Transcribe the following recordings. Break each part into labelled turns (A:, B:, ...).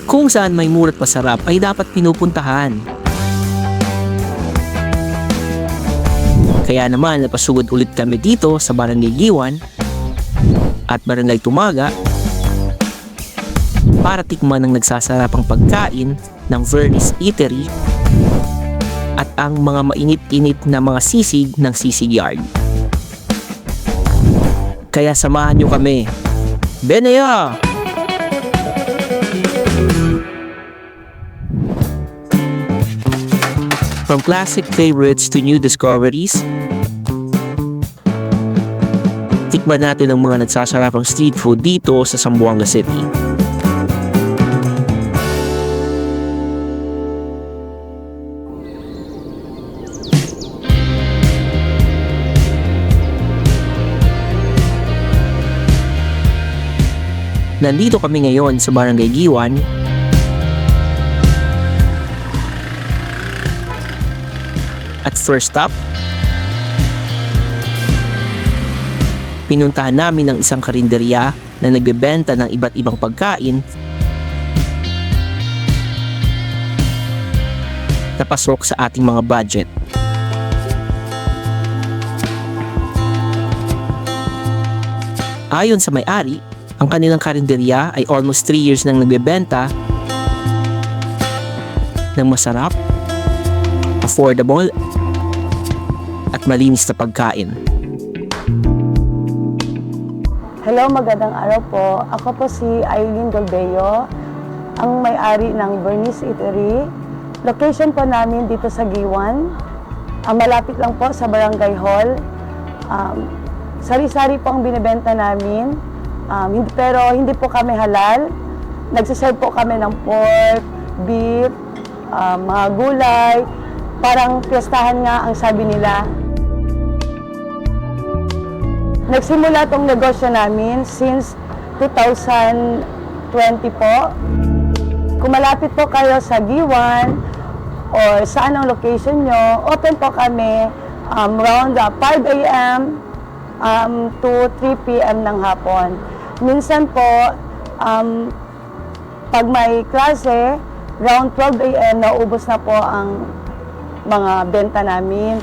A: Kung saan may mura't masarap ay dapat pinupuntahan. Kaya naman napasugod ulit kami dito sa Barangay Giwan at Barangay Tumaga para tikman ang nagsasarapang pagkain ng Vernice Eatery at ang mga mainit-init na mga sisig ng Sisig Yard. Kaya samahan nyo kami. Benaya! From classic favorites to new discoveries, tikman natin ang mga nagsasarapang street food dito sa Zamboanga City. Nandito kami ngayon sa Barangay Giwan at first stop, pinuntahan namin ang isang karinderya na nagbebenta ng iba't ibang pagkain na pasok sa ating mga budget. Ayon sa may-ari, ang kanilang karinderya ay almost 3 years nang nagbebenta ng masarap, affordable, at malinis na pagkain.
B: Hello, magandang araw po. Ako po si Aileen Golbeo, ang may-ari ng Vernice Eatery. Location po namin dito sa Giwan. Malapit lang po sa Barangay Hall. Sari-sari po ang binibenta namin. Pero hindi po kami halal. Nagsiserve po kami ng pork, beef, mga gulay. Parang piyestahan nga ang sabi nila. Nagsimula itong negosyo namin since 2020 po. Kung malapit po kayo sa Giwan or saan ang location nyo, open po kami around 5 a.m. To 3 p.m. ng hapon. Minsan po, pag may klase, around 12 a.m. naubos na po ang mga benta namin.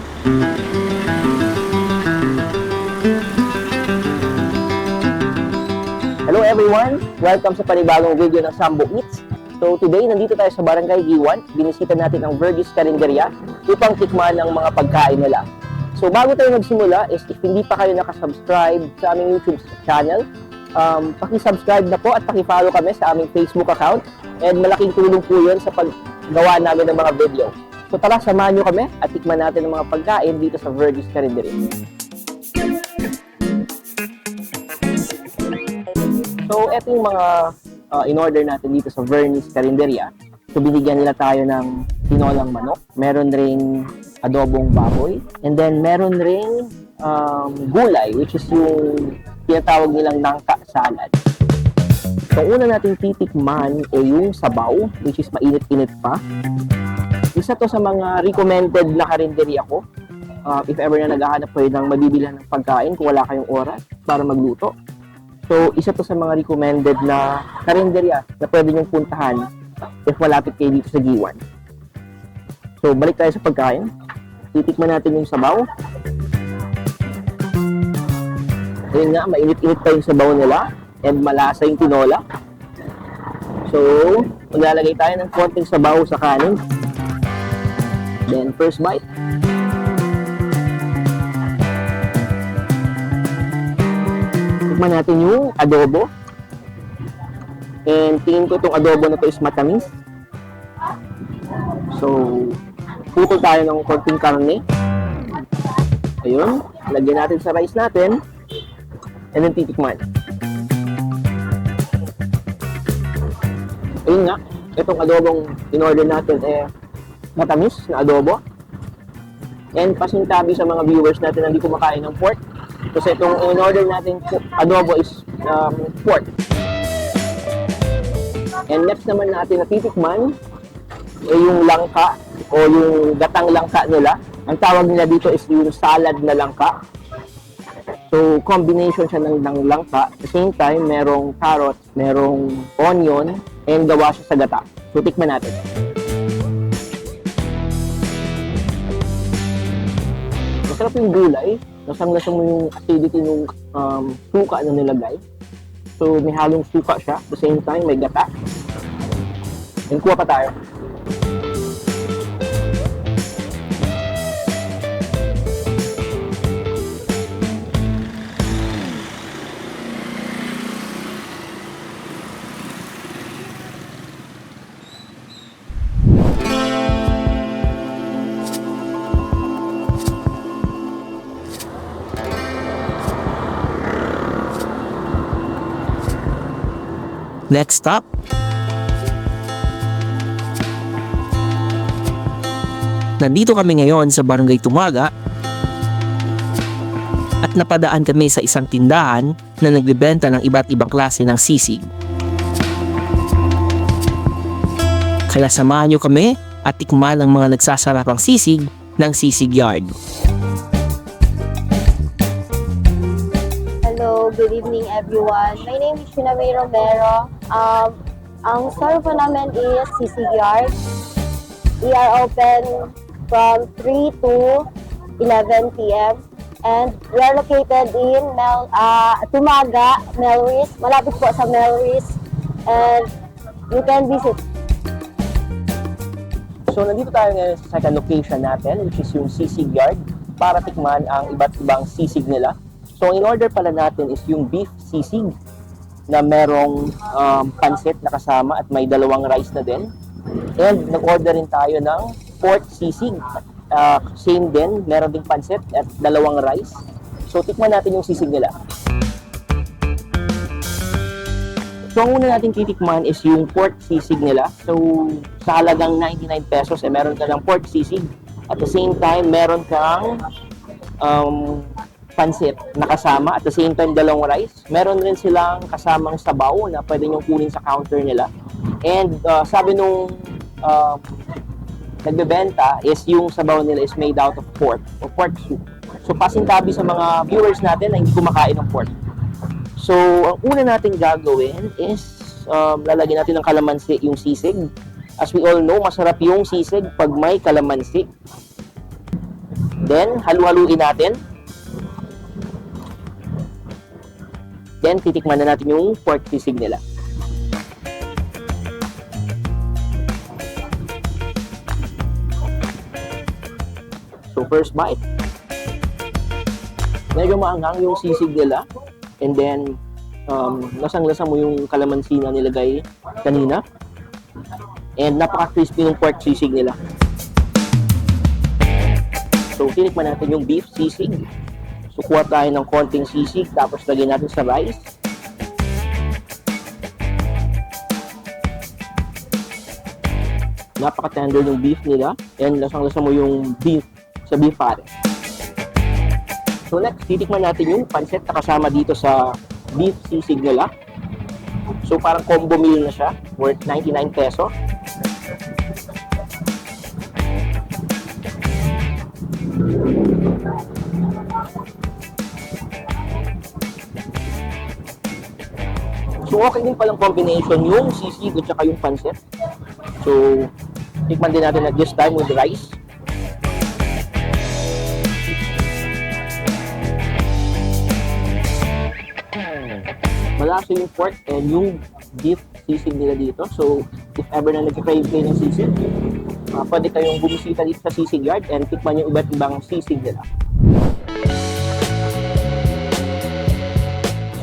C: Hello everyone! Welcome sa panibagong video ng Sambo Eats. So today, nandito tayo sa Barangay Giwan. Binisita natin ang Vernice Carinderia upang tikman ang mga pagkain nila. So bago tayo magsimula, if hindi pa kayo nakasubscribe sa aming YouTube channel, paki-subscribe na po at paki-follow kami sa aming Facebook account. And malaking tulong po yun sa paggawa namin ng mga video. So tara, samahan nyo kami at tikman natin ang mga pagkain dito sa Vernice Carinderia. So, eto yung mga in-order natin dito sa Vernice Carinderia. So, binigyan nila tayo ng tinolang manok. Meron ring adobong baboy. And then, meron ring gulay, which is yung tinatawag nilang nangka salad. So, una natin titikman ay yung sabaw, which is mainit-init pa. Isa to sa mga recommended na karinderya ko. If ever na naghahanap kayo ng mabibilhan ng pagkain kung wala kayong oras para magluto. So, isa to sa mga recommended na karinderya na pwede nyong puntahan if malapit kayo dito sa Giwan. So, balik tayo sa pagkain. Titikman natin yung sabaw. Ayun nga, mainit-init pa yung sabaw nila and malasa yung tinola. So, maglalagay tayo ng konting sabaw sa kanin. Then, first bite. Tikman natin yung adobo. And tingin ko itong adobo na to is matamis. So, putol tayo ng konting karne. Ayun. Lagyan natin sa rice natin. And then titikman. Ayun nga. Itong adobong in-order natin matamis na adobo. And pasintabi sa mga viewers natin na hindi kumakain ng pork. Kasi itong in-order natin adobo is pork. And next naman natin na titikman ay yung langka o yung gatang langka nila. Ang tawag nila dito is yung salad na langka. So, combination siya ng langka. At the same time, merong carrot, merong onion, and gawa siya sa gata. So, tikman natin. Masarap yung gulay. Lasang-lasa mo yung acidity ng suka na nilagay. So, may halong suka siya. At the same time, may gata. And kuha pa tayo.
A: Next stop, nandito kami ngayon sa Barangay Tumaga at napadaan kami sa isang tindahan na nagbebenta ng iba't ibang klase ng sisig. Kaya samahan nyo kami at tikman ang mga nagsasarapang sisig ng Sisig Yard.
D: Hello, good evening everyone. My name is Shinaway Romero. Ang store po namin is Sisig Yard. We are open from 3 to 11 p.m. And we are located in Tumaga, Melris. Malapit po sa Melris. And you can visit.
C: So, nandito tayo ngayon sa second location natin, which is yung Sisig Yard, para tikman ang iba't ibang sisig nila. So, in order pala natin is yung beef sisig na merong pansit na kasama at may dalawang rice na din. And nag-order rin tayo ng pork sisig. Same din, meron ding pansit at dalawang rice. So, tikman natin yung sisig nila. So, ang una natin titikman is yung pork sisig nila. So, sa halagang 99 pesos, meron ka ng pork sisig. At the same time, meron kang pansit na kasama. At the same time, dalawang rice. Meron rin silang kasamang sabaw na pwede nyo kunin sa counter nila. And sabi nung nagbebenta is yung sabaw nila is made out of pork o pork soup. So, pasintabi sa mga viewers natin na hindi kumakain ng pork. So, ang una natin gagawin is lalagyan natin ng kalamansi yung sisig. As we all know, masarap yung sisig pag may kalamansi. Then, halu-haluin natin. Then, titikman na natin yung pork sisig nila. So, first bite. Medyo maanghang yung sisig nila. And then, lasang-lasa mo yung kalamansi na nilagay kanina. And napaka-crispy ng pork sisig nila. So, tinikman natin yung beef sisig. So, kuha tayo ng konting sisig, tapos lagyan natin sa rice. Napaka-tender yung beef nila. And lasang-lasa mo yung beef sa beef patty. So, next, titikman natin yung pancit na kasama dito sa beef sisig nila. So, parang combo meal na siya, worth 99 peso. So, okay din palang combination yung sisig at saka yung pancit. So, tikman din natin at this time with rice. Malasa yung pork and yung beef sisig nila dito. So, if ever na nag-crave kayo ng sisig, pwede kayong bumisita dito sa Sisig Yard and tikman yung iba't ibang sisig nila.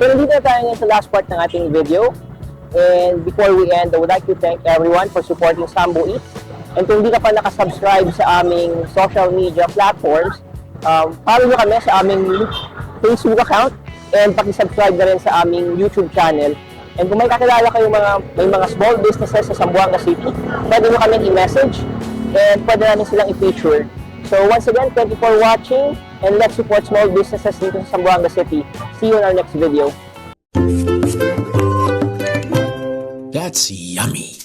C: So, nandito na tayo ngayon sa last part ng ating video. And before we end, I would like to thank everyone for supporting Sambo Eats. And kung hindi ka pa nakasubscribe sa aming social media platforms, follow nyo kami sa aming Facebook account and pakisubscribe na rin sa aming YouTube channel. And kung may kakilala kayo may mga small businesses sa Zamboanga City, pwede nyo kami i-message and pwede namin silang i-feature. So once again, thank you for watching and let's support small businesses dito sa Zamboanga City. See you in our next video.
E: That's yummy.